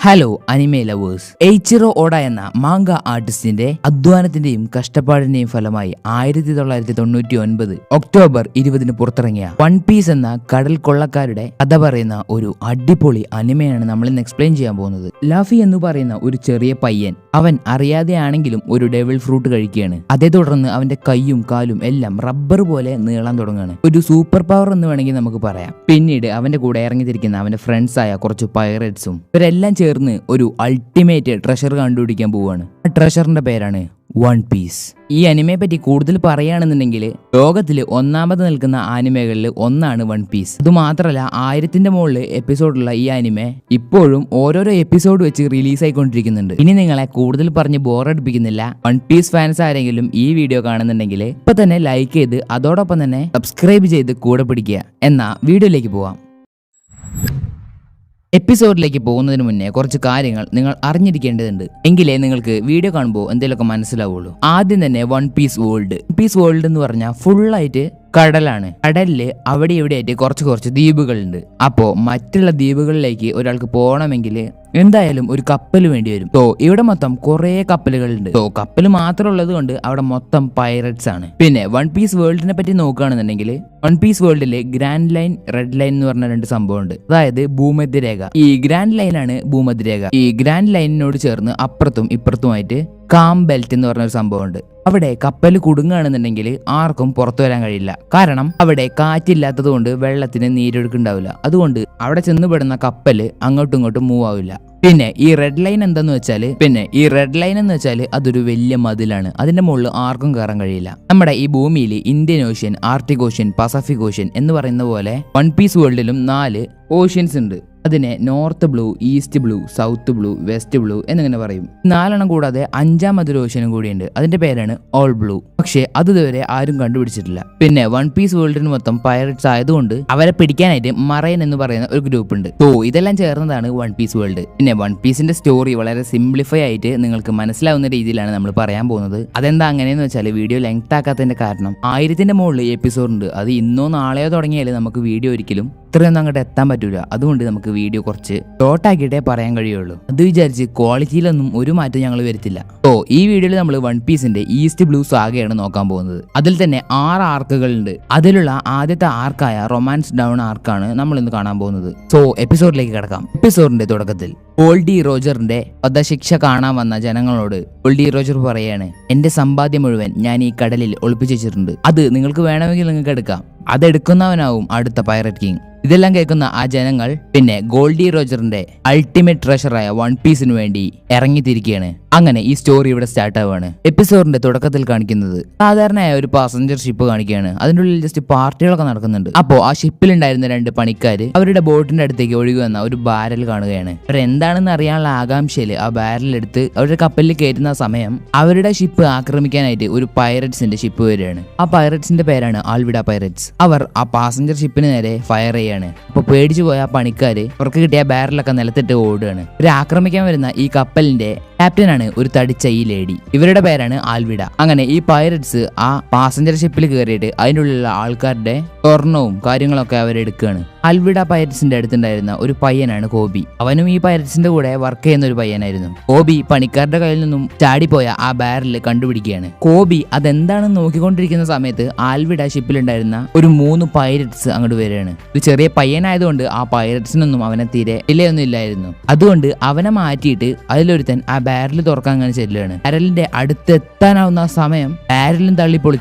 Hello anime lovers. എയ്ച്ചിറോ Oda എന്ന manga ആർട്ടിസ്റ്റിന്റെ അധ്വാനത്തിന്റെയും കഷ്ടപ്പാടിന്റെയും ഫലമായി 1999 October 20 പുറത്തിറങ്ങിയ വൺ പീസ് എന്ന കടൽ കൊള്ളക്കാരുടെ കഥ പറയുന്ന ഒരു അടിപൊളി അനിമയാണ് നമ്മൾ ഇന്ന് എക്സ്പ്ലെയിൻ ചെയ്യാൻ പോകുന്നത്. ലാഫി എന്ന് പറയുന്ന ഒരു ചെറിയ പയ്യൻ, അവൻ അറിയാതെയാണെങ്കിലും ഒരു ഡെവിൾ ഫ്രൂട്ട് കഴിക്കുകയാണ്. അതേ തുടർന്ന് അവന്റെ കൈയും കാലും എല്ലാം റബ്ബർ പോലെ നീളാൻ തുടങ്ങുകയാണ്. ഒരു സൂപ്പർ പവർ എന്ന് വേണമെങ്കിൽ നമുക്ക് പറയാം. പിന്നീട് അവന്റെ കൂടെ ഇറങ്ങിത്തിരിക്കുന്ന അവന്റെ ഫ്രണ്ട്സ് ആയ കുറച്ച് പൈറേറ്റ്സും ഇവരെല്ലാം ചേർന്ന് ഒരു അൾട്ടിമേറ്റ് ട്രഷർ കണ്ടുപിടിക്കാൻ പോവുകയാണ്. ആ ട്രഷറിന്റെ പേരാണ് വൺ പീസ്. ഈ അനിമയെ പറ്റി കൂടുതൽ പറയുകയാണെന്നുണ്ടെങ്കിൽ ലോകത്തിൽ ഒന്നാമത് നിൽക്കുന്ന ആനിമകളിൽ ഒന്നാണ് വൺ പീസ്. അതുമാത്രമല്ല 1000ന്റെ മുകളിൽ എപ്പിസോഡുള്ള ഈ അനിമെ ഇപ്പോഴും ഓരോരോ എപ്പിസോഡ് വെച്ച് റിലീസ് ആയിക്കൊണ്ടിരിക്കുന്നുണ്ട്. ഇനി നിങ്ങളെ കൂടുതൽ പറഞ്ഞ് ബോറടിപ്പിക്കുന്നില്ല. വൺ പീസ് ഫാൻസ് ആരെങ്കിലും ഈ വീഡിയോ കാണുന്നുണ്ടെങ്കിൽ ഇപ്പൊ തന്നെ ലൈക്ക് ചെയ്ത് അതോടൊപ്പം തന്നെ സബ്സ്ക്രൈബ് ചെയ്ത് കൂടെ പിടിക്കുക. എന്നാ വീഡിയോയിലേക്ക് പോവാം. എപ്പിസോഡിലേക്ക് പോകുന്നതിന് മുന്നേ കുറച്ച് കാര്യങ്ങൾ നിങ്ങൾ അറിഞ്ഞിരിക്കേണ്ടതുണ്ട്. എങ്കിലേ നിങ്ങൾക്ക് വീഡിയോ കാണുമ്പോൾ എന്തെങ്കിലുമൊക്കെ മനസ്സിലാവുള്ളൂ. ആദ്യം തന്നെ വൺ പീസ് വേൾഡ് എന്ന് പറഞ്ഞാൽ ഫുള്ളായിട്ട് കടലാണ്. കടലില് അവിടെ ഇവിടെ ആയിട്ട് കുറച്ച് ദ്വീപുകളുണ്ട്. അപ്പോ മറ്റുള്ള ദ്വീപുകളിലേക്ക് ഒരാൾക്ക് പോകണമെങ്കിൽ എന്തായാലും ഒരു കപ്പൽ വേണ്ടി വരും. ഇവിടെ മൊത്തം കുറെ കപ്പലുകളുണ്ട്. കപ്പൽ മാത്രം ഉള്ളത് കൊണ്ട് അവിടെ മൊത്തം പൈററ്റ്സ് ആണ്. പിന്നെ വൺ പീസ് വേൾഡിനെ പറ്റി നോക്കുകയാണെന്നുണ്ടെങ്കിൽ വൺ പീസ് വേൾഡില് ഗ്രാൻഡ് ലൈൻ, റെഡ് ലൈൻ എന്ന് പറഞ്ഞ രണ്ട് സംഭവമുണ്ട്. അതായത് ഭൂമധ്യരേഖ. ഈ ഗ്രാൻഡ് ലൈൻ ആണ് ഭൂമധ്യരേഖ. ഈ ഗ്രാൻഡ് ലൈനിനോട് ചേർന്ന് അപ്പുറത്തും ഇപ്പുറത്തുമായിട്ട് കാം ബെൽറ്റ് എന്ന് പറഞ്ഞൊരു സംഭവമുണ്ട്. അവിടെ കപ്പൽ കുടുങ്ങുകയാണെന്നുണ്ടെങ്കിൽ ആർക്കും പുറത്തു വരാൻ കഴിയില്ല. കാരണം അവിടെ കാറ്റില്ലാത്തത് കൊണ്ട് വെള്ളത്തിന് നീരൊഴുക്കുണ്ടാവില്ല. അതുകൊണ്ട് അവിടെ ചെന്നുപെടുന്ന കപ്പല് അങ്ങോട്ടും ഇങ്ങോട്ടും മൂവ് ആവില്ല. പിന്നെ ഈ റെഡ് ലൈൻ എന്താന്ന് വെച്ചാൽ അതൊരു വലിയ മതിലാണ്. അതിന്റെ മുകളിൽ ആർക്കും കയറാൻ കഴിയില്ല. നമ്മുടെ ഈ ഭൂമിയിൽ Indian ocean, Arctic ocean, Pacific ocean എന്ന് പറയുന്ന പോലെ വൺ പീസ് വേൾഡിലും 4 ഓഷ്യൻസ് ഉണ്ട്. അതിനെ north blue, east blue, south blue, west blue എന്നിങ്ങനെ പറയും. 4 കൂടാതെ 5ാമതൊരു ഓഷ്യനും കൂടിയുണ്ട്. അതിന്റെ പേരാണ് ഓൾ ബ്ലൂ. പക്ഷേ അത് ഇതുവരെ ആരും കണ്ടുപിടിച്ചിട്ടില്ല. പിന്നെ വൺ പീസ് വേൾഡിന് മൊത്തം പൈററ്റ്സ് ആയതുകൊണ്ട് അവരെ പിടിക്കാനായിട്ട് മറൈൻ എന്ന് പറയുന്ന ഒരു ഗ്രൂപ്പ് ഉണ്ട്. ഇതെല്ലാം ചേർന്നതാണ് വൺ പീസ് വേൾഡ്. പിന്നെ വൺ പീസിന്റെ സ്റ്റോറി വളരെ സിംപ്ലിഫൈ ആയിട്ട് നിങ്ങൾക്ക് മനസ്സിലാവുന്ന രീതിയിലാണ് നമ്മൾ പറയാൻ പോകുന്നത്. അതെന്താ അങ്ങനെയെന്ന് വെച്ചാൽ വീഡിയോ ലെങ്ത് ആക്കാത്തതിന്റെ കാരണം 1000ന്റെ മുകളിൽ എപ്പിസോഡ് ഉണ്ട്. അത് ഇന്നോ നാളെയോ തുടങ്ങിയാൽ നമുക്ക് വീഡിയോ ഒരിക്കലും ഇത്രയൊന്നും അങ്ങോട്ട് എത്താൻ പറ്റൂല. അതുകൊണ്ട് നമുക്ക് വീഡിയോ കുറച്ച് ഷോർട്ടാക്കിയിട്ടേ പറയാൻ കഴിയുള്ളൂ. അത് വിചാരിച്ച് ക്വാളിറ്റിയിലൊന്നും ഒരു മാറ്റം ഞങ്ങൾ വരുത്തില്ല. ഈ വീഡിയോയിൽ നമ്മൾ വൺ പീസിന്റെ ഈസ്റ്റ് ബ്ലൂ സാഗയാണ് നോക്കാൻ പോകുന്നത്. അതിൽ തന്നെ 6 ആർക്കുകളുണ്ട്. അതിലുള്ള ആദ്യത്തെ ആർക്കായ റൊമാൻസ് ഡൗൺ ആർക്കാണ് നമ്മൾ ഇന്ന് കാണാൻ പോകുന്നത്. എപ്പിസോഡിലേക്ക് കിടക്കാം. എപ്പിസോഡിന്റെ തുടക്കത്തിൽ ഗോൾഡി റോജറിന്റെ വധശിക്ഷ കാണാൻ വന്ന ജനങ്ങളോട് ഗോൾഡി റോജർ പറയാണ്, എന്റെ സമ്പാദ്യം മുഴുവൻ ഞാൻ ഈ കടലിൽ ഒളിപ്പിച്ചു വെച്ചിട്ടുണ്ട്. അത് നിങ്ങൾക്ക് വേണമെങ്കിൽ നിങ്ങൾക്ക് എടുക്കാം. അതെടുക്കുന്നവനാവും അടുത്ത പൈററ്റ് കിങ്. ഇതെല്ലാം കേൾക്കുന്ന ആ ജനങ്ങൾ പിന്നെ ഗോൾഡി റോജറിന്റെ അൾട്ടിമേറ്റ് ട്രഷറായ വൺ പീസിന് വേണ്ടി ഇറങ്ങിത്തിരിക്കുകയാണ്. അങ്ങനെ ഈ സ്റ്റോറി ഇവിടെ സ്റ്റാർട്ട് ആവുകയാണ്. എപ്പിസോഡിന്റെ തുടക്കത്തിൽ കാണിക്കുന്നത് സാധാരണയായ ഒരു പാസഞ്ചർ ഷിപ്പ് കാണിക്കുകയാണ്. അതിൻ്റെ ഉള്ളിൽ ജസ്റ്റ് പാർട്ടികളൊക്കെ നടക്കുന്നുണ്ട്. അപ്പോ ആ ഷിപ്പിലുണ്ടായിരുന്ന 2 പണിക്കാര് അവരുടെ ബോട്ടിന്റെ അടുത്തേക്ക് ഒഴുകി വന്ന ഒരു ബാരൽ കാണുകയാണ്. അവരെന്താണെന്ന് അറിയാനുള്ള ആകാംക്ഷയില് ആ ബാരലെടുത്ത് അവരുടെ കപ്പലിൽ കയറ്റുന്ന സമയം അവരുടെ ഷിപ്പ് ആക്രമിക്കാനായിട്ട് ഒരു പൈററ്റ്സിന്റെ ഷിപ്പ് വരികയാണ്. ആ പൈററ്റ്സിന്റെ പേരാണ് ആൽവിഡ പൈററ്റ്സ്. അവർ ആ പാസഞ്ചർ ഷിപ്പിന് നേരെ ഫയർ ചെയ്യാണ്. അപ്പൊ പേടിച്ചു പോയ ആ പണിക്കാര് അവർക്ക് കിട്ടിയ ബാരലൊക്കെ നിലത്തിട്ട് ഓടുകയാണ്. ഇവരെ ആക്രമിക്കാൻ വരുന്ന ഈ കപ്പലിന്റെ ക്യാപ്റ്റനാണ് ഒരു തടിച്ച ഈ ലേഡി. ഇവരുടെ പേരാണ് ആൽവിഡ. അങ്ങനെ ഈ പൈററ്റ്സ് ആ പാസഞ്ചർ ഷിപ്പിൽ കയറിയിട്ട് അതിൻ്റെ ഉള്ളിലുള്ള ആൾക്കാരുടെ സ്വർണവും കാര്യങ്ങളൊക്കെ അവരെടുക്കുകയാണ്. ആൽവിഡ പൈററ്റ്സിന്റെ അടുത്തുണ്ടായിരുന്ന ഒരു പയ്യനാണ് കോബി. അവനും ഈ പൈററ്റ്സിന്റെ കൂടെ വർക്ക് ചെയ്യുന്ന ഒരു പയ്യനായിരുന്നു. കോബി പണിക്കാരുടെ കയ്യിൽ നിന്നും ചാടിപ്പോയ ആ ബാരൽ കണ്ടുപിടിക്കുകയാണ്. കോബി അതെന്താണെന്ന് നോക്കിക്കൊണ്ടിരിക്കുന്ന സമയത്ത് ആൽവിഡ ഷിപ്പിലുണ്ടായിരുന്ന ഒരു 3 പൈററ്റ്സ് അങ്ങോട്ട് വരികയാണ്. ഒരു ചെറിയ പയ്യനായതുകൊണ്ട് ആ പൈററ്റ്സിനൊന്നും അവനെ തീരെ വിലയൊന്നും ഇല്ലായിരുന്നു. അതുകൊണ്ട് അവനെ മാറ്റിയിട്ട് അതിലൊരുത്തൻ ആ ബാരൽ തുറക്കാൻ അങ്ങനെ ചെല്ലുകയാണ്. ബാരലിന്റെ അടുത്ത് എത്താനാവുന്ന സമയം ബാരലും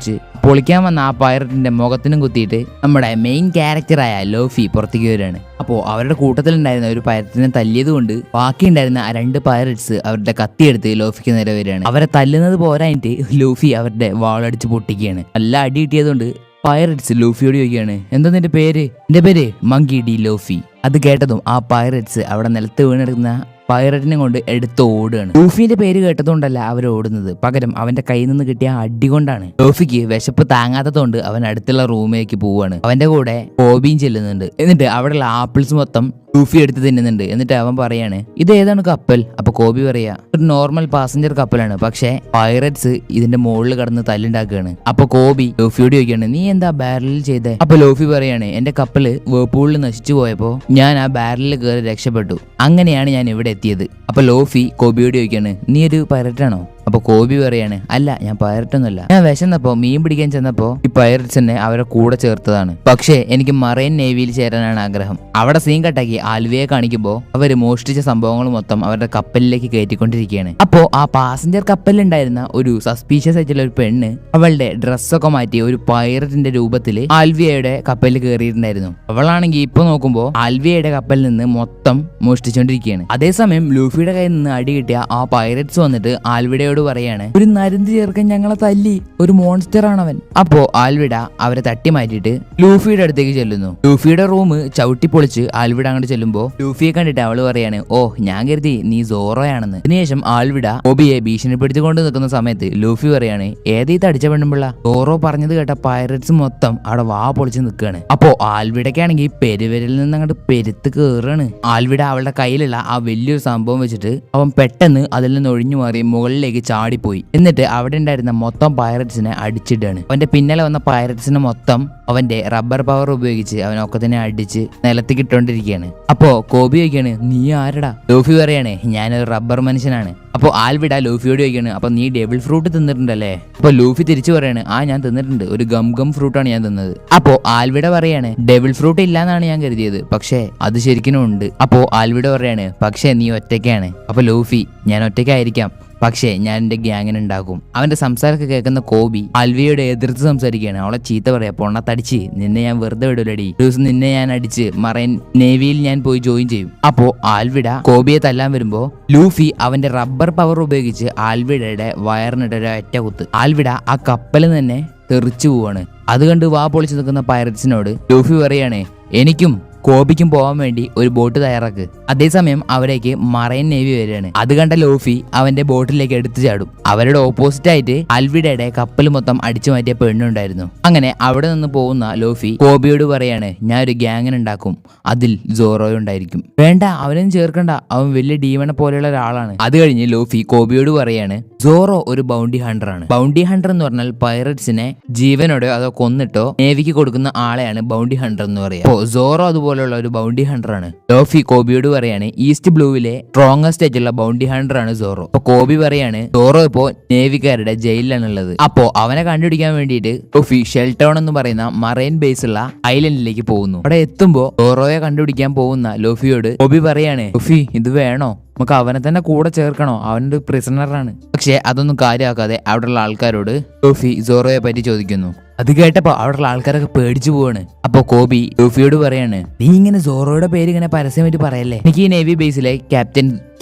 പൊളിക്കാൻ വന്ന ആ പൈററ്റിന്റെ മുഖത്തിനും കുത്തിയിട്ട് നമ്മുടെ മെയിൻ ക്യാരക്ടറായ ലോഫി പുറത്തേക്ക് വരികയാണ്. അപ്പോൾ അവരുടെ കൂട്ടത്തിലുണ്ടായിരുന്ന ഒരു പൈററ്റിനെ തല്ലിയത് കൊണ്ട് ബാക്കിയുണ്ടായിരുന്ന ആ 2 പൈററ്റ്സ് അവരുടെ കത്തിയെടുത്ത് ലോഫിക്ക് നേരെ വരികയാണ്. അവരെ തല്ലുന്നത് പോരായിട്ട് ലോഫി അവരുടെ വാളടിച്ച് പൊട്ടിക്കുകയാണ്. നല്ല അടി കിട്ടിയതുകൊണ്ട് പൈററ്റ്സ് ലൂഫിയോട് ചോദിക്കുകയാണ്, എന്താ നിന്റെ പേര്? എന്റെ പേര് മങ്കി ഡി ലോഫി. അത് കേട്ടതും ആ പൈററ്റ്സ് അവിടെ നിലത്ത് വീണെടുക്കുന്ന പൈററ്റിനെ കൊണ്ട് എടുത്ത് ഓടുകയാണ്. ലൂഫിന്റെ പേര് കേട്ടതുകൊണ്ടല്ല അവർ ഓടുന്നത്, പകരം അവന്റെ കയ്യിൽ നിന്ന് കിട്ടിയ അടി കൊണ്ടാണ്. ലൂഫിക്ക് വിശപ്പ് താങ്ങാത്തതുകൊണ്ട് അവൻ അടുത്തുള്ള റൂമിലേക്ക് പോവാണ്. അവന്റെ കൂടെ കോബിയും ചെല്ലുന്നുണ്ട്. എന്നിട്ട് അവിടെയുള്ള ആപ്പിൾസ് മൊത്തം ലൂഫി എടുത്ത് തിന്നുന്നുണ്ട്. എന്നിട്ട് അവൻ പറയാണ്, ഇത് ഏതാണ് കപ്പൽ? അപ്പൊ കോബി പറയാ, ഒരു നോർമൽ പാസഞ്ചർ കപ്പലാണ്, പക്ഷെ പൈററ്റ്സ് ഇതിന്റെ മുകളിൽ കടന്ന് തല്ലുണ്ടാക്കുകയാണ്. അപ്പൊ കോബി ലൂഫിയോട് ചോദിക്കുകയാണ്, നീ എന്താ ബാരലിൽ ചെയ്തേ? അപ്പൊ ലൂഫി പറയാണ്, എന്റെ കപ്പല് വേർപൂളിൽ നശിച്ചു പോയപ്പോ ഞാൻ ആ ബാരലിൽ കയറി രക്ഷപ്പെട്ടു. അങ്ങനെയാണ് ഞാൻ ഇവിടെ എത്തിയത്. അപ്പൊ ലോഫി കോബിയോട് ചോദിക്കാണ്, നീ ഒരു പൈററ്റാണോ? അപ്പൊ കോബി പറയാണ്, അല്ല ഞാൻ പൈററ്റൊന്നുമല്ല, ഞാൻ വിശന്നപ്പോ മീൻ പിടിക്കാൻ ചെന്നപ്പോ ഈ പൈററ്റ്സിനെ അവരെ കൂടെ ചേർത്തതാണ്. പക്ഷേ എനിക്ക് മറൈൻ നേവിയിൽ ചേരാനാണ് ആഗ്രഹം. അവിടെ സീൻ കട്ടാക്കി ആൽവിയെ കാണിക്കുമ്പോ അവര് മോഷ്ടിച്ച സംഭവങ്ങൾ മൊത്തം അവരുടെ കപ്പലിലേക്ക് കയറ്റിക്കൊണ്ടിരിക്കുകയാണ്. അപ്പോ ആ പാസഞ്ചർ കപ്പലിലുണ്ടായിരുന്ന ഒരു സസ്പീഷ്യസ് ആയിട്ടുള്ള ഒരു പെണ്ണ് അവളുടെ ഡ്രസ്സൊക്കെ മാറ്റി ഒരു പൈററ്റിന്റെ രൂപത്തില് ആൽവിയയുടെ കപ്പലിൽ കയറിയിട്ടുണ്ടായിരുന്നു. അവളാണെങ്കിൽ ഇപ്പൊ നോക്കുമ്പോ ആൽവിയയുടെ കപ്പലിൽ നിന്ന് മൊത്തം മോഷ്ടിച്ചുകൊണ്ടിരിക്കുകയാണ്. അതേസമയം ലൂഫിയുടെ കയ്യിൽ നിന്ന് അടി കിട്ടിയ ആ പൈററ്റ്സ് വന്നിട്ട് ആൽവിയുടെ പറയാണ്, ഒരു നരുന്ത് ചേർക്കാൻ ഞങ്ങളെ തല്ലി, ഒരു മോൺസ്റ്റർ ആണവൻ. അപ്പോ ആൽവിഡ അവരെ തട്ടി മാറ്റിയിട്ട് ലൂഫിയുടെ അടുത്തേക്ക് ചെല്ലുന്നു. ലൂഫിയുടെ റൂം ചവിട്ടി പൊളിച്ച് ആൽവിഡ അങ്ങോട്ട് ചെല്ലുമ്പോ ലൂഫിയെ കണ്ടിട്ട് അവള് പറയാണ്, ഓ ഞാൻ കരുതി നീ സോറോയാണെന്ന്. അതിനുശേഷം ആൽവിഡ കോബിയെ ഭീഷണിപ്പെടുത്തിക്കൊണ്ട് നിൽക്കുന്ന സമയത്ത് ലൂഫി പറയാണ്, ഏതീ തടിച്ച പെണ്ണുമ്പിള്ള? സോറോ പറഞ്ഞത് കേട്ട പൈററ്റ്സ് മൊത്തം അവിടെ വാ പൊളിച്ച് നിൽക്കുകയാണ്. അപ്പോ ആൽവിഡയ്ക്കാണെങ്കിൽ പെരുവരിൽ നിന്ന് അങ്ങോട്ട് പെരുത്ത് കയറാണ്. ആൽവിഡ അവളുടെ കയ്യിലുള്ള ആ വലിയൊരു സംഭവം വെച്ചിട്ട് അവൻ പെട്ടെന്ന് അതിൽ നിന്ന് ഒഴിഞ്ഞു മാറി മുകളിലേക്ക് ചാടിപ്പോയി. എന്നിട്ട് അവിടെ ഉണ്ടായിരുന്ന മൊത്തം പൈററ്റ്സിനെ അടിച്ചിട്ടാണ്. അവന്റെ പിന്നാലെ വന്ന പൈററ്റ്സിനെ മൊത്തം അവന്റെ റബ്ബർ പവർ ഉപയോഗിച്ച് അവനൊക്കെ തന്നെ അടിച്ച് നിലത്തേക്ക് ഇട്ടോണ്ടിരിക്കുകയാണ്. അപ്പോ കോബി ചോദിക്കാണ്, നീ ആരടാ? ലൂഫി പറയാണ്, ഞാനൊരു റബ്ബർ മനുഷ്യനാണ്. അപ്പൊ ആൽവിഡ ലൂഫിയോട് ചോദിക്കാണ്, അപ്പൊ നീ ഡെവിൾ ഫ്രൂട്ട് തിന്നിട്ടുണ്ടല്ലേ? അപ്പൊ ലൂഫി തിരിച്ചു പറയാണ്, ആ ഞാൻ തിന്നിട്ടുണ്ട്, ഒരു ഗം ഫ്രൂട്ടാണ് ഞാൻ തിന്നത്. അപ്പോ ആൽവിഡ പറയാണ്, ഡെവിൾ ഫ്രൂട്ട് ഇല്ലാന്നാണ് ഞാൻ കരുതിയത്, പക്ഷേ അത് ശരിക്കും ഉണ്ട്. അപ്പോ ആൽവിഡ പറയാണ്, പക്ഷേ നീ ഒറ്റയ്ക്കാണ്. അപ്പൊ ലൂഫി, ഞാൻ ഒറ്റയ്ക്കായിരിക്കാം, പക്ഷേ ഞാൻ എന്റെ ഗ്യാങ്ങിനെ ഉണ്ടാക്കും. അവന്റെ സംസാരമൊക്കെ കേൾക്കുന്ന കോബി ആൽവിയോട് എതിർത്ത് സംസാരിക്കുകയാണ്. അവളെ ചീത്ത പറയാ, പൊണ്ണത്തടിച്ച് നിന്നെ ഞാൻ വെറുതെ വിടൂലടി, ദിവസം നിന്നെ ഞാൻ അടിച്ച് മറൈൻ നേവിയിൽ ഞാൻ പോയി ജോയിൻ ചെയ്യും. അപ്പോ ആൽവിഡ കോബിയെ തല്ലാൻ വരുമ്പോ ലൂഫി അവന്റെ റബ്ബർ പവർ ഉപയോഗിച്ച് ആൽവിഡയുടെ വയറിനിട്ട് ഒറ്റ കുത്ത്. ആൽവിഡ ആ കപ്പലിൽ തന്നെ തെറിച്ചു പോവാണ്. അത് കണ്ട് വാ പൊളിച്ചു നിൽക്കുന്ന പൈററ്റ്സിനോട് ലൂഫി പറയാണ്, എനിക്കും കോബിക്കും പോകാൻ വേണ്ടി ഒരു ബോട്ട് തയ്യാറാക്ക്. അതേസമയം അവരേക്ക് മറൈൻ നേവി വരികയാണ്. അത് കണ്ട ലൂഫി അവന്റെ ബോട്ടിലേക്ക് എടുത്തു ചാടും. അവരുടെ ഓപ്പോസിറ്റ് ആയിട്ട് ആൽവിഡയുടെ കപ്പൽ മൊത്തം അടിച്ചു മാറ്റിയ പെണ്ണുണ്ടായിരുന്നു. അങ്ങനെ അവിടെ നിന്ന് പോകുന്ന ലൂഫി കോബിയോട് പറയാണ്, ഞാൻ ഒരു ഗ്യാങ്ങിനെ ഉണ്ടാക്കും, അതിൽ സോറോയും ഉണ്ടായിരിക്കും. വേണ്ട, അവനൊന്നും ചേർക്കണ്ട, അവൻ വലിയ ഡീമനെ പോലെയുള്ള ഒരാളാണ്. അത് കഴിഞ്ഞ് ലൂഫി കോബിയോട് പറയാണ്, സോറോ ഒരു ബൗണ്ടി ഹണ്ടർ ആണ്. ബൗണ്ടി ഹണ്ടർ എന്ന് പറഞ്ഞാൽ പൈററ്റ്സിനെ ജീവനോടെയോ അതോ കൊന്നിട്ടോ നേവിക്ക് കൊടുക്കുന്ന ആളെയാണ് ബൗണ്ടി ഹണ്ടർ എന്ന് പറയുക. അപ്പോ സോറോ അതുപോലുള്ള ഒരു ബൗണ്ടി ഹണ്ടർ ആണ്. ലൂഫി കോബിയോട് പറയാണ്, ഈസ്റ്റ് ബ്ലൂവിലെ സ്ട്രോങ്ങസ്റ്റ് ആയിട്ടുള്ള ബൗണ്ടി ഹണ്ടർ ആണ് സോറോ. അപ്പൊ കോബി പറയാണ്, സോറോ ഇപ്പോ നേവിക്കാരുടെ ജയിലിലാണ് ഉള്ളത്. അപ്പോ അവനെ കണ്ടുപിടിക്കാൻ വേണ്ടിയിട്ട് ലൂഫി ഷെൽടൗൺ എന്ന് പറയുന്ന മറൈൻ ബേസ് ഉള്ള ഐലൻഡിലേക്ക് പോകുന്നു. അവിടെ എത്തുമ്പോ സോറോയെ കണ്ടുപിടിക്കാൻ പോകുന്ന ലൂഫിയോട് കോബി പറയാണ്, ലൂഫി ഇത് വേണോ? നമുക്ക് അവനെ തന്നെ കൂടെ ചേർക്കണോ? അവനൊരു പ്രിസണറാണ്. പക്ഷെ അതൊന്നും കാര്യമാക്കാതെ അവിടെയുള്ള ആൾക്കാരോട് ലൂഫി സോറോയെ പറ്റി ചോദിക്കുന്നു. അത് കേട്ടപ്പോ അവിടെയുള്ള ആൾക്കാരൊക്കെ പേടിച്ചു പോവാണ്. അപ്പൊ കോബി ലൂഫിയോട് പറയാണ്, നീ ഇങ്ങനെ സോറോയുടെ പേര് ഇങ്ങനെ പരസ്യമായിട്ട് പറയല്ലേ, എനിക്ക് ഈ നേവി ബേസിലെ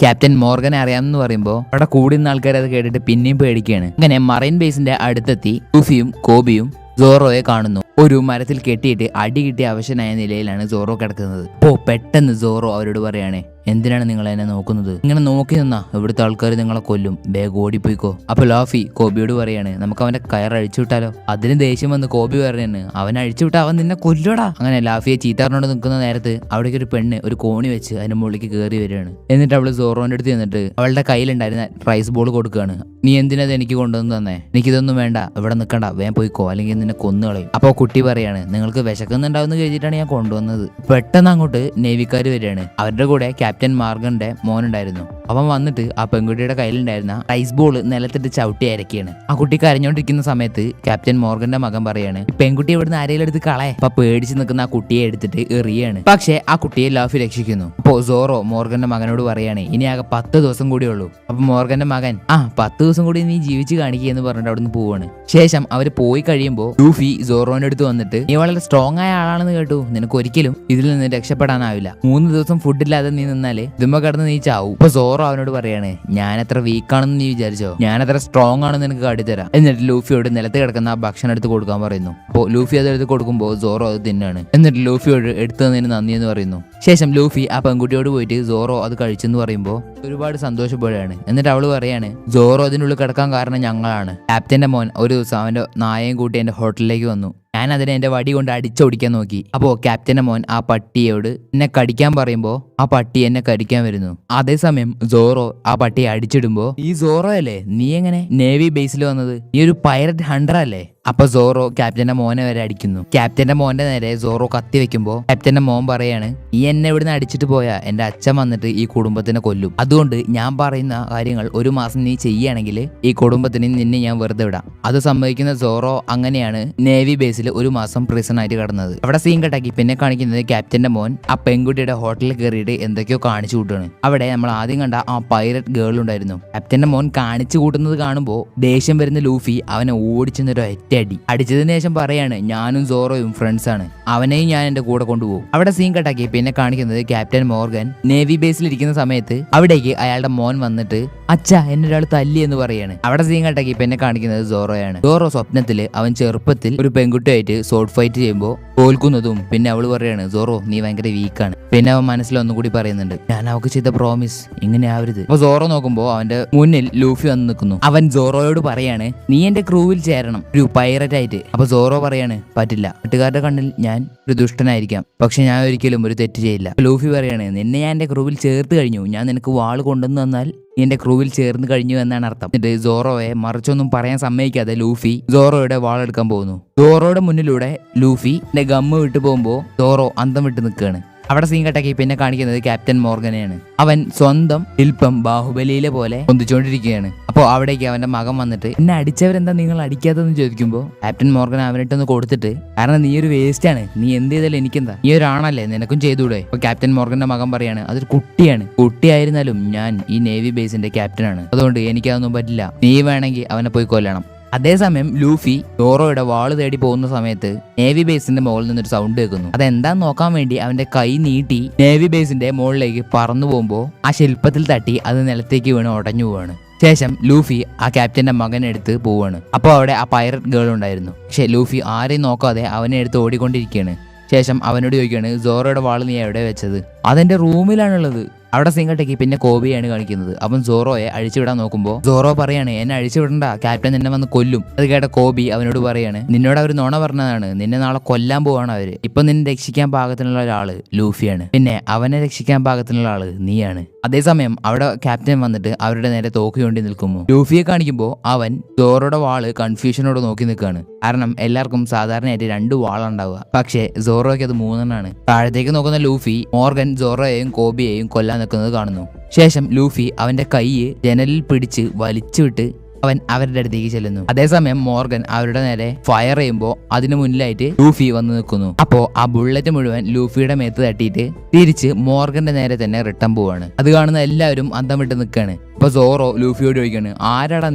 ക്യാപ്റ്റൻ മോർഗനെ അറിയാമെന്ന് പറയുമ്പോ അവിടെ കൂടുന്ന ആൾക്കാർ അത് കേട്ടിട്ട് പിന്നെയും പേടിക്കുകയാണ്. അങ്ങനെ മറൈൻ ബേസിന്റെ അടുത്തെത്തി ലൂഫിയും കോബിയും സോറോയെ കാണുന്നു. ഒരു മരത്തിൽ കെട്ടിയിട്ട് അടി കിട്ടിയ അവശനായ നിലയിലാണ് സോറോ കിടക്കുന്നത്. അപ്പോ പെട്ടെന്ന് സോറോ അവരോട് പറയാണ്, എന്തിനാണ് നിങ്ങൾ എന്നെ നോക്കുന്നത്? ഇങ്ങനെ നോക്കി നിന്നാ ഇവിടുത്തെ ആൾക്കാർ നിങ്ങളെ കൊല്ലും, വേഗം ഓടിപ്പോയിക്കോ. അപ്പൊ ലൂഫി കോബിയോട് പറയാണ്, നമുക്ക് അവന്റെ കയർ അഴിച്ചുവിട്ടാലോ? അതിന് ദേഷ്യം വന്ന് കോബി പറയാണ്, അവൻ അഴിച്ചുവിട്ടാ അവൻ നിന്നെ കൊല്ലോടാ. അങ്ങനെ ലൂഫിയെ ചീത്താറിനോട് നിൽക്കുന്ന നേരത്ത് അവിടേക്ക് ഒരു പെണ്ണ് ഒരു കോണി വെച്ച് അതിന്റെ മുകളിലേക്ക് കയറി വരികയാണ്. എന്നിട്ട് അവള് സോറോന്റെ അടുത്ത് ചെന്നിട്ട് അവളുടെ കയ്യിലുണ്ടായിരുന്ന റൈസ് ബോൾ കൊടുക്കുകയാണ്. നീ എന്തിനത് എനിക്ക് കൊണ്ടുവന്ന് തന്നെ? എനിക്കിതൊന്നും വേണ്ട, ഇവിടെ നിൽക്കണ്ട, വേഗം പോയിക്കോ, അല്ലെങ്കിൽ നിന്നെ കൊന്നുകളയും. അപ്പൊ കുട്ടി പറയാണ്, നിങ്ങൾക്ക് വിശക്കുന്നുണ്ടാവുന്ന കഴിഞ്ഞിട്ടാണ് ഞാൻ കൊണ്ടുവന്നത്. പെട്ടെന്ന് അങ്ങോട്ട് നേവിക്കാർ വരികയാണ്. അവരുടെ കൂടെ ക്യാപ്റ്റൻ മാർഗന്റെ മോനുണ്ടായിരുന്നു. അവൻ വന്നിട്ട് ആ പെൺകുട്ടിയുടെ കയ്യിലുണ്ടായിരുന്ന റൈസ് ബോൾ നിലത്തിട്ട് ചവിട്ടി അരക്കുകയാണ്. ആ കുട്ടി കരഞ്ഞോണ്ടിരിക്കുന്ന സമയത്ത് ക്യാപ്റ്റൻ മോർഗന്റെ മകൻ പറയാണ്, ഈ പെൺകുട്ടി ഇവിടുന്ന് ആരെങ്കിലും എടുത്ത് കളയെ. അപ്പൊ പേടിച്ച് നിൽക്കുന്ന ആ കുട്ടിയെ എടുത്തിട്ട് എറിയാണ്. പക്ഷെ ആ കുട്ടിയെ ലൂഫി രക്ഷിക്കുന്നു. അപ്പോ സോറോ മോർഗന്റെ മകനോട് പറയാണ്, ഇനി ആകെ 10 ദിവസം കൂടി ഉള്ളൂ. അപ്പൊ മോർഗന്റെ മകൻ 10 ദിവസം കൂടി നീ ജീവിച്ച് കാണിക്കുക എന്ന് പറഞ്ഞിട്ട് അവിടുന്ന് പോവാണ്. ശേഷം അവര് പോയി കഴിയുമ്പോൾ ലൂഫി സോറോന്റെ അടുത്ത് വന്നിട്ട്, നീ വളരെ സ്ട്രോങ് ആയ ആളാണെന്ന് കേട്ടു, നിനക്ക് ഒരിക്കലും ഇതിൽ നിന്ന് രക്ഷപ്പെടാനാവില്ല. 3 ദിവസം ഫുഡില്ലാതെ നീ നിന്നാല് ഇതുമ്മ കിടന്ന് നീ ചാവും. ഇപ്പൊ സോറോ അവനോട് പറയാണ്, ഞാൻ എത്ര വീക്കാണെന്ന് നീ വിചാരിച്ചോ? ഞാൻ എത്ര സ്ട്രോങ് ആണെന്ന് നിനക്ക് കാട്ടിത്തരാം. എന്നിട്ട് ലൂഫിയോട് നിലത്ത് കിടക്കുന്ന ആ ഭക്ഷണം എടുത്ത് കൊടുക്കാൻ പറയുന്നു. അപ്പോൾ ലൂഫി അത് എടുത്ത് കൊടുക്കുമ്പോൾ സോറോ അത് തിന്നാണ്. എന്നിട്ട് ലൂഫിയോട് എടുത്തു തന്നതിന് നന്ദി എന്ന് പറയുന്നു. ശേഷം ലൂഫി ആ പെൺകുട്ടിയോട് പോയിട്ട് സോറോ അത് കഴിച്ചെന്ന് പറയുമ്പോൾ ഒരുപാട് സന്തോഷപ്പെടുകയാണ്. എന്നിട്ട് അവള് പറയാണ്, സോറോ അതിനുള്ളിൽ കിടക്കാൻ കാരണം ഞങ്ങളാണ്. ക്യാപ്റ്റന്റെ മോൻ ഒരു ദിവസം അവന്റെ നായയും കൂട്ടി എന്റെ ഹോട്ടലിലേക്ക് വന്നു. ഞാൻ അതിനെ എന്റെ വടി കൊണ്ട് അടിച്ചോടിക്കാൻ നോക്കി. അപ്പോ ക്യാപ്റ്റന്റെ മോൻ ആ പട്ടിയോട് എന്നെ കടിക്കാൻ പറയുമ്പോ ആ പട്ടി എന്നെ കടിക്കാൻ വരുന്നു. അതേസമയം സോറോ ആ പട്ടിയെ അടിച്ചിടുമ്പോ, ഈ സോറോ അല്ലേ നീ എങ്ങനെ നേവി ബേസിൽ വന്നത്? നീ ഒരു പൈററ്റ് ഹണ്ടർ അല്ലേ? അപ്പൊ സോറോ ക്യാപ്റ്റന്റെ മോനെ വരെ അടിക്കുന്നു. ക്യാപ്റ്റന്റെ മോന്റെ നേരെ സോറോ കത്തി വെക്കുമ്പോ ക്യാപ്റ്റന്റെ മോൻ പറയാണ്, നീ എന്നെ ഇവിടുന്ന് അടിച്ചിട്ട് പോയാ എന്റെ അച്ഛൻ വന്നിട്ട് ഈ കുടുംബത്തിനെ കൊല്ലും. അതുകൊണ്ട് ഞാൻ പറയുന്ന കാര്യങ്ങൾ 1 മാസം നീ ചെയ്യുകയാണെങ്കിൽ ഈ കുടുംബത്തിന് നിന്നെ ഞാൻ വെറുതെ വിടാം. അത് സമ്മതിക്കുന്ന സോറോ അങ്ങനെയാണ് നേവി ബേസിൽ 1 മാസം പ്രിസൺ ആയിട്ട് കിടന്നത്. അവിടെ സീൻ കട്ടാക്കി പിന്നെ കാണിക്കുന്നത് ക്യാപ്റ്റന്റെ മോൻ ആ പെൺകുട്ടിയുടെ ഹോട്ടലിൽ കയറിയിട്ട് എന്തൊക്കെയോ കാണിച്ചു കൂട്ടുകയാണ്. അവിടെ നമ്മൾ ആദ്യം കണ്ട ആ പൈററ്റ് ഗേൾ ഉണ്ടായിരുന്നു. ക്യാപ്റ്റന്റെ മോൻ കാണിച്ചു കൂട്ടുന്നത് കാണുമ്പോൾ ദേഷ്യം വരുന്ന ലൂഫി അവനെ ഓടിച്ചെന്നൊരു ഒറ്റയടി അടിച്ചതിന് ശേഷം പറയാണ്, ഞാനും സോറോയും ഫ്രണ്ട്സ് ആണ്, അവനെയും ഞാൻ എന്റെ കൂടെ കൊണ്ടുപോകും. അവിടെ സീൻ കട്ടാക്കി പിന്നെ കാണിക്കുന്നത് ക്യാപ്റ്റൻ മോർഗൻ നേവി ബേസിൽ ഇരിക്കുന്ന സമയത്ത് അവിടേക്ക് അയാളുടെ മോൻ വന്നിട്ട് അച്ഛാ എന്നെ ഒരാൾ തല്ലി എന്ന് പറയാണ്. അവിടെ സീൻ കട്ടാക്കി പിന്നെ കാണിക്കുന്നത് സോറോയാണ്. സോറോ സ്വപ്നത്തില് അവൻ ചെറുപ്പത്തിൽ ഒരു പെൺകുട്ടിയായിട്ട് സോർട്ട് ഫൈറ്റ് ചെയ്യുമ്പോൾ തോൽക്കുന്നതും പിന്നെ അവള് പറയാണ്, സോറോ നീ ഭയങ്കര വീക്കാണ്. പിന്നെ അവൻ മനസ്സിൽ ഒന്നുകൂടി പറയുന്നുണ്ട്, ഞാൻ അവൾക്ക് ചെയ്ത പ്രോമിസ് ഇങ്ങനെ ആവരുത്. അപ്പൊ സോറോ നോക്കുമ്പോ അവന്റെ മുന്നിൽ ലൂഫി വന്ന് നിൽക്കുന്നു. അവൻ സോറോയോട് പറയാണ്, നീ എന്റെ ക്രൂവിൽ ചേരണം ഒരു പൈററ്റ് ആയിട്ട്. അപ്പൊ സോറോ പറയാണ്, പറ്റില്ല, വീട്ടുകാരുടെ കണ്ണിൽ ഞാൻ ഒരു ദുഷ്ടനായിരിക്കാം, പക്ഷെ ഞാൻ ഒരിക്കലും ഒരു തെറ്റ് ചെയ്യില്ല. ലൂഫി പറയാണ്, നിന്നെ ഞാൻ എന്റെ ക്രൂവിൽ ചേർത്ത് കഴിഞ്ഞു, ഞാൻ നിനക്ക് വാള് കൊണ്ടുവന്നു തന്നാൽ എന്റെ ക്രൂവിൽ ചേർന്ന് കഴിഞ്ഞു എന്നാണ് അർത്ഥം. എന്നിട്ട് സോറോയെ മറിച്ചൊന്നും പറയാൻ സമ്മതിക്കാതെ ലൂഫി സോറോയുടെ വാളെടുക്കാൻ പോകുന്നു. സോറോയുടെ മുന്നിലൂടെ ലൂഫി ഗമ്മ് വിട്ടു പോകുമ്പോ സോറോ അന്തം വിട്ട് നിൽക്കുകയാണ്. അവിടെ സീൻ കട്ടാക്കി പിന്നെ കാണിക്കുന്നത് ക്യാപ്റ്റൻ മോർഗനെയാണ്. അവൻ സ്വന്തം ശില്പം ബാഹുബലിയിലെ പോലെ പൊന്തിച്ചുകൊണ്ടിരിക്കുകയാണ്. അപ്പോൾ അവിടേക്ക് അവന്റെ മകൻ വന്നിട്ട് എന്നെ അടിച്ചവരെന്താ നിങ്ങൾ അടിക്കാത്തതെന്ന് ചോദിക്കുമ്പോൾ ക്യാപ്റ്റൻ മോർഗൻ അവനിട്ടൊന്ന് കൊടുത്തിട്ട്, കാരണം നീ ഒരു വേസ്റ്റ് ആണ്, നീ എന്ത് ചെയ്താലും എനിക്കെന്താ, നീ ഒരാണല്ലേ, നിനക്കും ചെയ്തൂടെ. അപ്പൊ ക്യാപ്റ്റൻ മോർഗന്റെ മകൻ പറയാണ്, അതൊരു കുട്ടിയാണ്, കുട്ടിയായിരുന്നാലും ഞാൻ ഈ നേവി ബേസിന്റെ ക്യാപ്റ്റനാണ്, അതുകൊണ്ട് എനിക്കതൊന്നും പറ്റില്ല, നീ വേണമെങ്കിൽ അവനെ പോയി കൊല്ലണം. അതേസമയം ലൂഫി സോറോയുടെ വാള് തേടി പോകുന്ന സമയത്ത് നേവി ബേസിന്റെ മുകളിൽ നിന്നൊരു സൗണ്ട് കേൾക്കുന്നു. അതെന്താന്ന് നോക്കാൻ വേണ്ടി അവന്റെ കൈ നീട്ടി നേവി ബേസിന്റെ മുകളിലേക്ക് പറന്നു പോകുമ്പോൾ ആ ശില്പത്തിൽ തട്ടി അത് നിലത്തേക്ക് വീണ് ഉടഞ്ഞു പോവാണ്. ശേഷം ലൂഫി ആ ക്യാപ്റ്റന്റെ മകനെ എടുത്ത് പോവാണ്. അപ്പോൾ അവിടെ ആ പൈററ്റ് ഗേൾ ഉണ്ടായിരുന്നു. പക്ഷെ ലൂഫി ആരെയും നോക്കാതെ അവനെ എടുത്ത് ഓടിക്കൊണ്ടിരിക്കുകയാണ്. ശേഷം അവനോട് ചോദിക്കുകയാണ്, സോറോയുടെ വാള് നീ എവിടെ വെച്ചത്? അതെന്റെ റൂമിലാണുള്ളത്. അവിടെ സിംഗട്ടേക്ക് പിന്നെ കോബിയാണ് കാണിക്കുന്നത്. അവൻ സോറോയെ അഴിച്ചുവിടാൻ നോക്കുമ്പോൾ സോറോ പറയാണ്, എന്നെ അഴിച്ചുവിടണ്ട, ക്യാപ്റ്റൻ നിന്നെ വന്ന് കൊല്ലും. അത് കേട്ട കോബി അവനോട് പറയാണ്, നിന്നോട് അവർ നുണ പറഞ്ഞതാണ്, നിന്നെ നാളെ കൊല്ലാൻ പോവാണ് അവര്. ഇപ്പൊ നിന്നെ രക്ഷിക്കാൻ പാകത്തിനുള്ള ഒരാള് ലൂഫിയാണ്, പിന്നെ അവനെ രക്ഷിക്കാൻ പാകത്തിനുള്ള ആള് നീയാണ്. അതേസമയം അവിടെ ക്യാപ്റ്റൻ വന്നിട്ട് അവരുടെ നേരെ തോക്ക് കൊണ്ടി നിൽക്കുമ്പോൾ ലൂഫിയെ കാണിക്കുമ്പോൾ അവൻ സോറോയുടെ വാള് കൺഫ്യൂഷനോട് നോക്കി നിൽക്കുകയാണ്. കാരണം എല്ലാവർക്കും സാധാരണയായിട്ട് 2 വാളുണ്ടാവുക, പക്ഷേ സോറോയ്ക്ക് അത് 3 താഴത്തേക്ക് നോക്കുന്ന ലൂഫി മോർഗൻ സോറോയെയും കോബിയെയും കൊല്ലാൻ നിൽക്കുന്നത് കാണുന്നു. ശേഷം ലൂഫി അവന്റെ കൈ ജനലിൽ പിടിച്ച് വലിച്ചുവിട്ട് അവൻ അവരുടെ അടുത്തേക്ക് ചെല്ലുന്നു. അതേസമയം മോർഗൻ അവരുടെ നേരെ ഫയർ ചെയ്യുമ്പോൾ അതിനു മുന്നിലായിട്ട് ലൂഫി വന്ന് നിൽക്കുന്നു. അപ്പോ ആ ബുള്ളറ്റ് മുഴുവൻ ലൂഫിയുടെ മേത്ത് തട്ടിയിട്ട് തിരിച്ച് മോർഗന്റെ നേരെ തന്നെ റിട്ടേൺ പോവാണ്. അത് കാണുന്ന എല്ലാവരും അന്തം വിട്ട് നിൽക്കാണ്. അപ്പൊ സോറോ ലൂഫിയോട് ചോദിക്കാണ്, ആരാടാ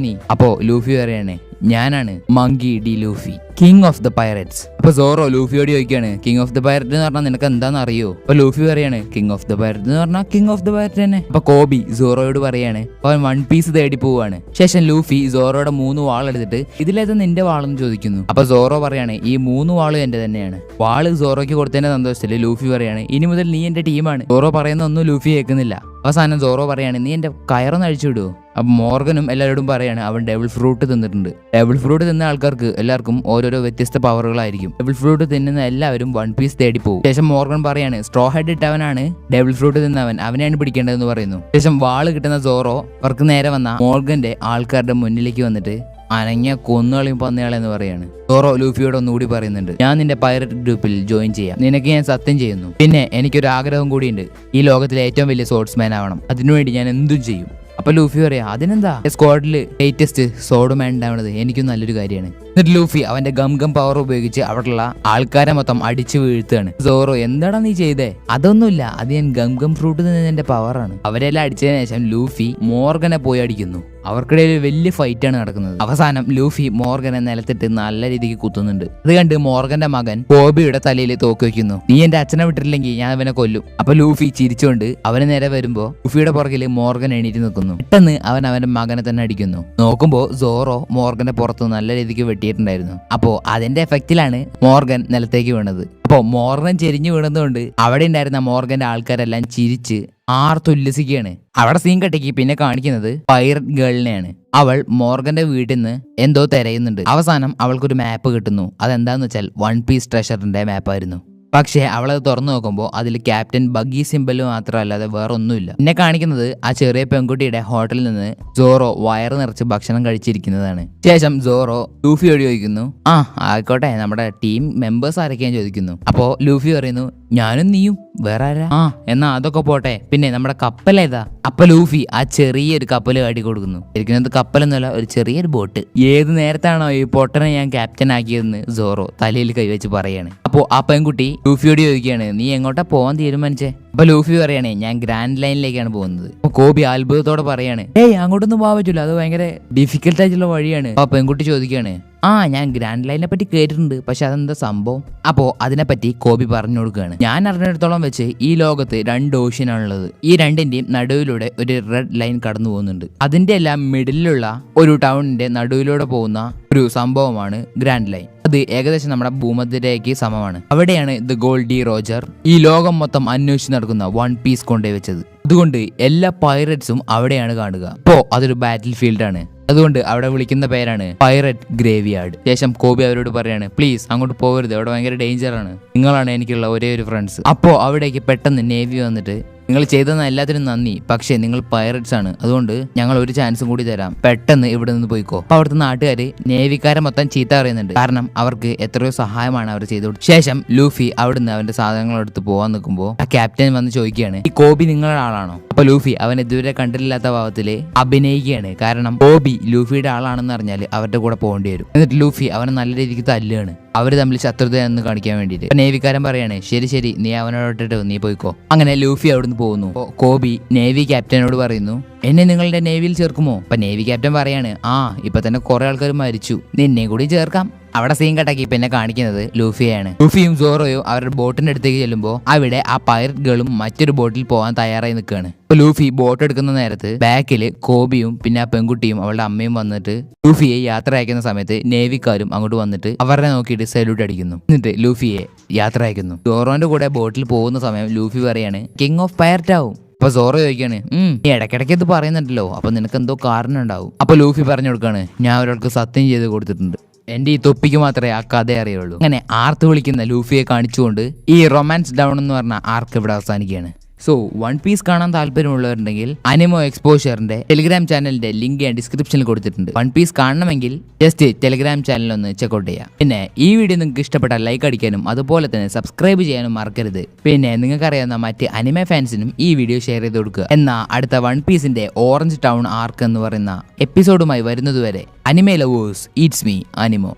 നീ? അപ്പോ ലൂഫി പറയാണ്, ഞാനാണ് monkey D Luffy, king of the pirates. അപ്പൊ സോറോ ലൂഫിയോട് ചോദിക്കാണ്, കിങ് ഓഫ് ദ പൈററ്റ് എന്ന് പറഞ്ഞാൽ നിനക്ക് എന്താണെന്ന് അറിയോ? അപ്പൊ ലൂഫി പറയാണ്, കിങ് ഓഫ് ദ പൈററ്റ് എന്ന് പറഞ്ഞാൽ കിങ് ഓഫ് ദ പൈററ്റ് തന്നെ. അപ്പൊ കോബി സോറോയോട് പറയാണ്, അവൻ 1 പീസ് തേടി പോവാണ്. ശേഷം ലൂഫി സോറോയുടെ 3 വാളെടുത്തിട്ട് ഇതിലേത് നിന്റെ വാളെന്ന് ചോദിക്കുന്നു. അപ്പൊ സോറോ പറയാണ്, ഈ 3 വാളും എന്റെ തന്നെയാണ്. വാള് സോറോയ്ക്ക് കൊടുത്തതിന്റെ സന്തോഷത്തില് ലൂഫി പറയാണ്, ഇനി മുതൽ നീ എന്റെ ടീമാണ്. സോറോ പറയുന്ന ഒന്നും ലൂഫി കേൾക്കുന്നില്ല. അവസാനം സോറോ പറയാണ്, നീ എന്റെ കയറൊന്ന് അഴിച്ചു വിടുവോ? അപ്പൊ മോർഗനും എല്ലാവരോടും പറയാണ്, അവൻ ഡെവിൾ ഫ്രൂട്ട് തിന്നിട്ടുണ്ട്. ഡെവിൾ ഫ്രൂട്ട് തിന്ന ആൾക്കാർക്ക് എല്ലാവർക്കും ഓരോരോ വ്യത്യസ്ത പവറുകളായിരിക്കും. ഡെവിൾ ഫ്രൂട്ട് തിന്നുന്ന എല്ലാവരും 1 പീസ് തേടി പോകും. ശേഷം മോർഗൻ പറയാണ്, സ്ട്രോ ഹെഡ് ഇട്ടവനാണ് ഡെവിൾ ഫ്രൂട്ട് തിന്നവൻ, അവനെയാണ് പിടിക്കേണ്ടതെന്ന് പറയുന്നു. ശേഷം വാള് കിട്ടുന്ന സോറോ അവർക്ക് നേരെ വന്ന മോർഗന്റെ ആൾക്കാരുടെ മുന്നിലേക്ക് വന്നിട്ട് അനങ്ങിയ കൊന്നുകളയും പന്നിയാളെ എന്ന് പറയാണ്. സോറോ ലൂഫിയോട് ഒന്നുകൂടി പറയുന്നുണ്ട്, ഞാൻ നിന്റെ പൈററ്റ് ഗ്രൂപ്പിൽ ജോയിൻ ചെയ്യാം, നിനക്ക് ഞാൻ സത്യം ചെയ്യുന്നു. പിന്നെ എനിക്കൊരു ആഗ്രഹം കൂടിയുണ്ട്, ഈ ലോകത്തിലെ ഏറ്റവും വലിയ സോർട്സ്മാൻ ആവണം, അതിനുവേണ്ടി ഞാൻ എന്തും ചെയ്യും. അപ്പൊ ലൂഫി പറയാ, അതിനെന്താ, സ്ക്വാഡില് ലേറ്റസ്റ്റ് സോഡ്മാൻ ഉണ്ടാവുന്നത് എനിക്കും നല്ലൊരു കാര്യമാണ്. എന്നിട്ട് ലൂഫി അവന്റെ ഗം പവർ ഉപയോഗിച്ച് അവിടെയുള്ള ആൾക്കാരെ മൊത്തം അടിച്ചു വീഴ്ത്തുകയാണ്. സോറോ, എന്താടാ നീ ചെയ്തേ? അതൊന്നുമില്ല, അത് ഞാൻ ഗം ഫ്രൂട്ട് നിന്നതിന്റെ പവറാണ്. അവരെല്ലാം അടിച്ചതിന് ശേഷം ലൂഫി മോർഗനെ പോയി അടിക്കുന്നു. അവർക്കിടയിൽ വലിയ ഫൈറ്റാണ് നടക്കുന്നത്. അവസാനം ലൂഫി മോർഗനെ നിലത്തിട്ട് നല്ല രീതിക്ക് കുത്തുന്നുണ്ട്. അത് കണ്ട് മോർഗന്റെ മകൻ കോബിയുടെ തലയിൽ തോക്ക് വെക്കുന്നു. നീ എന്റെ അച്ഛനെ വിട്ടിട്ടില്ലെങ്കിൽ ഞാൻ അവനെ കൊല്ലും. അപ്പൊ ലൂഫി ചിരിച്ചുകൊണ്ട് അവന് നേരെ വരുമ്പോ ലൂഫിയുടെ പുറകിൽ മോർഗൻ എണീറ്റ് നിൽക്കുന്നു. പെട്ടെന്ന് അവൻ അവന്റെ മകനെ തന്നെ അടിക്കുന്നു. നോക്കുമ്പോ സോറോ മോർഗന്റെ പുറത്ത് നല്ല രീതിക്ക് വെട്ടിയിട്ടുണ്ടായിരുന്നു. അപ്പോ അതിന്റെ എഫക്റ്റിലാണ് മോർഗൻ നിലത്തേക്ക് വീണത്. അപ്പോ മോർഗൻ ചെരിഞ്ഞു വീണതുകൊണ്ട് അവിടെ ഉണ്ടായിരുന്ന മോർഗന്റെ ആൾക്കാരെല്ലാം ചിരിച്ച് ആർത്തുല്ലസിക്കുകയാണ്. അവിടെ സീൻ കട്ടിക്ക് പിന്നെ കാണിക്കുന്നത് പൈററ്റ് ഗേളിനെയാണ്. അവൾ മോർഗന്റെ വീട്ടിൽ നിന്ന് എന്തോ തിരയുന്നുണ്ട്. അവസാനം അവൾക്കൊരു മാപ്പ് കിട്ടുന്നു. അതെന്താന്ന് വെച്ചാൽ 1 പീസ് ട്രഷറിന്റെ മാപ്പായിരുന്നു. പക്ഷേ അവളത് തുറന്നു നോക്കുമ്പോൾ അതിൽ ക്യാപ്റ്റൻ ബഗ്ഗി സിംബൽ മാത്രമല്ലാതെ വേറെ ഒന്നുമില്ല. എന്നെ കാണിക്കുന്നത് ആ ചെറിയ പെൺകുട്ടിയുടെ ഹോട്ടലിൽ നിന്ന് സോറോ വയറ് നിറച്ച് ഭക്ഷണം കഴിച്ചിരിക്കുന്നതാണ്. ശേഷം സോറോ ലൂഫിയോട് ചോദിക്കുന്നു, ആ ആയിക്കോട്ടെ, നമ്മുടെ ടീം മെമ്പേഴ്സ് ആരൊക്കെയാന്ന് ചോദിക്കുന്നു. അപ്പോ ലൂഫി പറയുന്നു, ഞാനും നീയും, വേറെ ആരാ? ആ എന്നാ അതൊക്കെ പോട്ടെ, പിന്നെ നമ്മുടെ കപ്പലേതാ? അപ്പൊ ലൂഫി ആ ചെറിയൊരു കപ്പൽ കാട്ടി കൊടുക്കുന്നു. ഇരിക്കുന്നത് കപ്പലൊന്നുമല്ല, ഒരു ചെറിയൊരു ബോട്ട്. ഏത് നേരത്താണോ ഈ പൊട്ടനെ ഞാൻ ക്യാപ്റ്റൻ ആക്കിയതെന്ന് സോറോ തലയിൽ കൈവച്ച് പറയാണ്. അപ്പോ ആ പെൺകുട്ടി ലൂഫിയോട് ചോദിക്കുകയാണ്, നീ എങ്ങോട്ടാ പോവാൻ തീരുമാനിച്ചേ? അപ്പൊ ലൂഫി പറയണേ, ഞാൻ ഗ്രാൻഡ് ലൈനിലേക്കാണ് പോകുന്നത്. അപ്പൊ കോബി അത്ഭുതത്തോടെ പറയാണ്, ഏയ് അങ്ങോട്ടൊന്നും പോകാൻ പറ്റൂല, അത് ഭയങ്കര ഡിഫിക്കൽട്ട് ആയിട്ടുള്ള വഴിയാണ്. അപ്പൊ പെൺകുട്ടി ചോദിക്കുകയാണ്, ആ ഞാൻ ഗ്രാൻഡ് ലൈനിനെ പറ്റി കേട്ടിട്ടുണ്ട്, പക്ഷെ അതെന്താ സംഭവം? അപ്പോ അതിനെപ്പറ്റി കോബി പറഞ്ഞു കൊടുക്കുകയാണ്. ഞാൻ അറിഞ്ഞിടത്തോളം വെച്ച് ഈ ലോകത്ത് 2 ഓഷ്യൻ ആണുള്ളത്. ഈ രണ്ടിന്റെയും നടുവിലൂടെ ഒരു റെഡ് ലൈൻ കടന്നു പോകുന്നുണ്ട്. അതിന്റെ എല്ലാം മിഡിലുള്ള ഒരു ടൗണിന്റെ നടുവിലൂടെ പോകുന്ന ഒരു സംഭവമാണ് ഗ്രാൻഡ് ലൈൻ. അത് ഏകദേശം നമ്മുടെ ഭൂമധ്യരേഖയ്ക്ക് സമമാണ്. അവിടെയാണ് ദ ഗോൾഡി റോജർ ഈ ലോകം മൊത്തം അന്വേഷിച്ച് നടക്കുന്ന വൺ പീസ് കൊണ്ടുവച്ചത്. അതുകൊണ്ട് എല്ലാ പൈററ്റ്സും അവിടെയാണ് കാണുക. അപ്പോ അതൊരു ബാറ്റിൽ ഫീൽഡാണ്. അതുകൊണ്ട് അവിടെ വിളിക്കുന്ന പേരാണ് പൈററ്റ് ഗ്രേവിയാർഡ്. ശേഷം കോബി അവരോട് പറയാണ്, പ്ലീസ് അങ്ങോട്ട് പോകരുത്, അവിടെ ഭയങ്കര ഡേഞ്ചറാണ്, നിങ്ങളാണ് എനിക്കുള്ള ഒരേ ഒരു ഫ്രണ്ട്സ്. അപ്പോ അവിടേക്ക് പെട്ടെന്ന് നേവി വന്നിട്ട്, നിങ്ങൾ ചെയ്തെന്ന എല്ലാത്തിനും നന്ദി, പക്ഷേ നിങ്ങൾ പൈററ്റ്സ് ആണ്, അതുകൊണ്ട് ഞങ്ങൾ ഒരു ചാൻസും കൂടി തരാം, പെട്ടെന്ന് ഇവിടെ നിന്ന് പോയിക്കോ. അപ്പൊ അവിടുത്തെ നാട്ടുകാര് നേവിക്കാരെ മൊത്തം ചീത്ത പറയുന്നുണ്ട്, കാരണം അവർക്ക് എത്രയോ സഹായമാണ് അവർ ചെയ്തു. ശേഷം ലൂഫി അവിടുന്ന് അവന്റെ സാധനങ്ങൾ എടുത്ത് പോകാൻ നിൽക്കുമ്പോൾ ആ ക്യാപ്റ്റൻ വന്ന് ചോദിക്കുകയാണ്, ഈ കോബി നിങ്ങളുടെ ആളാണോ? അപ്പൊ ലൂഫി അവൻ ഇതുവരെ കണ്ടിട്ടില്ലാത്ത ഭാവത്തില് അഭിനയിക്കുകയാണ്. കാരണം കോബി ലൂഫിയുടെ ആളാണെന്ന് അറിഞ്ഞാൽ അവരുടെ കൂടെ പോകേണ്ടി വരും. എന്നിട്ട് ലൂഫി അവനെ നല്ല രീതിക്ക് തല്ലുകയാണ്, അവര് തമ്മിൽ ശത്രുതയെന്ന് കാണിക്കാൻ വേണ്ടിയിട്ട്. നേവിക്കാരൻ പറയാണ്, ശരി ശരി, നീ അവനോട്ടിട്ട് നീ പോയിക്കോ. അങ്ങനെ ലൂഫി അവിടുന്ന് പോകുന്നു. കോബി നേവി ക്യാപ്റ്റനോട് പറയുന്നു, എന്നെ നിങ്ങളുടെ നേവിയിൽ ചേർക്കുമോ? അപ്പൊ നേവി ക്യാപ്റ്റൻ പറയാണ്, ആ ഇപ്പൊ തന്നെ കുറെ ആൾക്കാർ മരിച്ചു, നിന്നെ കൂടി ചേർക്കാം. അവിടെ സീൻ കട്ടാക്കി പിന്നെ കാണിക്കുന്നത് ലൂഫിയാണ്. ലൂഫിയും സോറോയും അവരുടെ ബോട്ടിന്റെ അടുത്തേക്ക് ചെല്ലുമ്പോൾ അവിടെ ആ പൈററ്റ് ഗേളും മറ്റൊരു ബോട്ടിൽ പോകാൻ തയ്യാറായി നിൽക്കുകയാണ്. അപ്പൊ ലൂഫി ബോട്ട് എടുക്കുന്ന നേരത്ത് ബാക്കില് കോബിയും പിന്നെ ആ പെൺകുട്ടിയും അവളുടെ അമ്മയും വന്നിട്ട് ലൂഫിയെ യാത്ര അയക്കുന്ന സമയത്ത് നേവിക്കാരും അങ്ങോട്ട് വന്നിട്ട് അവരെ നോക്കിയിട്ട് സല്യൂട്ട് അടിക്കുന്നു. എന്നിട്ട് ലൂഫിയെ യാത്ര അയക്കുന്നു. സോറോന്റെ കൂടെ ബോട്ടിൽ പോകുന്ന സമയം ലൂഫി പറയാണ്, കിങ് ഓഫ് പൈററ്റ് ആവും. അപ്പൊ സോറോ ചോദിക്കാണ്, നീ ഇടയ്ക്കിടയ്ക്ക് ഇത് പറയുന്നുണ്ടല്ലോ, അപ്പൊ നിനക്ക് എന്തോ കാരണം ഉണ്ടാവും. അപ്പൊ ലൂഫി പറഞ്ഞു കൊടുക്കാണ്, ഞാൻ ഒരാൾക്ക് സത്യം ചെയ്ത് കൊടുത്തിട്ടുണ്ട്, എന്റെ ഈ തൊപ്പിക്ക് മാത്രമേ ആ കഥ അറിയുള്ളൂ. അങ്ങനെ ആർത്ത് വിളിക്കുന്ന ലൂഫിയെ കാണിച്ചുകൊണ്ട് ഈ റൊമാൻസ് ഡൗൺ എന്ന് പറഞ്ഞ ആർക്ക് ഇവിടെ അവസാനിക്കുകയാണ്. സോ വൺ പീസ് കാണാൻ താല്പര്യമുള്ളവരുണ്ടെങ്കിൽ അനിമോ എക്സ്പോഷറിന്റെ ടെലിഗ്രാം ചാനലിന്റെ ലിങ്ക് ഞാൻ ഡിസ്ക്രിപ്ഷനിൽ കൊടുത്തിട്ടുണ്ട്. വൺ പീസ് കാണണമെങ്കിൽ ജസ്റ്റ് ടെലിഗ്രാം ചാനൽ ഒന്ന് ചെക്കൗട്ട് ചെയ്യാം. പിന്നെ ഈ വീഡിയോ നിങ്ങൾക്ക് ഇഷ്ടപ്പെട്ടാൽ ലൈക്ക് അടിക്കാനും അതുപോലെ തന്നെ സബ്സ്ക്രൈബ് ചെയ്യാനും മറക്കരുത്. പിന്നെ നിങ്ങൾക്കറിയാവുന്ന മറ്റ് അനിമെ ഫാൻസിനും ഈ വീഡിയോ ഷെയർ ചെയ്ത് കൊടുക്കുക. എന്നാൽ അടുത്ത വൺ പീസിന്റെ ഓറഞ്ച് ടൗൺ ആർക്ക് എന്ന് പറയുന്ന എപ്പിസോഡുമായി വരുന്നതുവരെ അനിമെ ലവേഴ്സ്, ഇറ്റ്സ് മീ അനിമോ.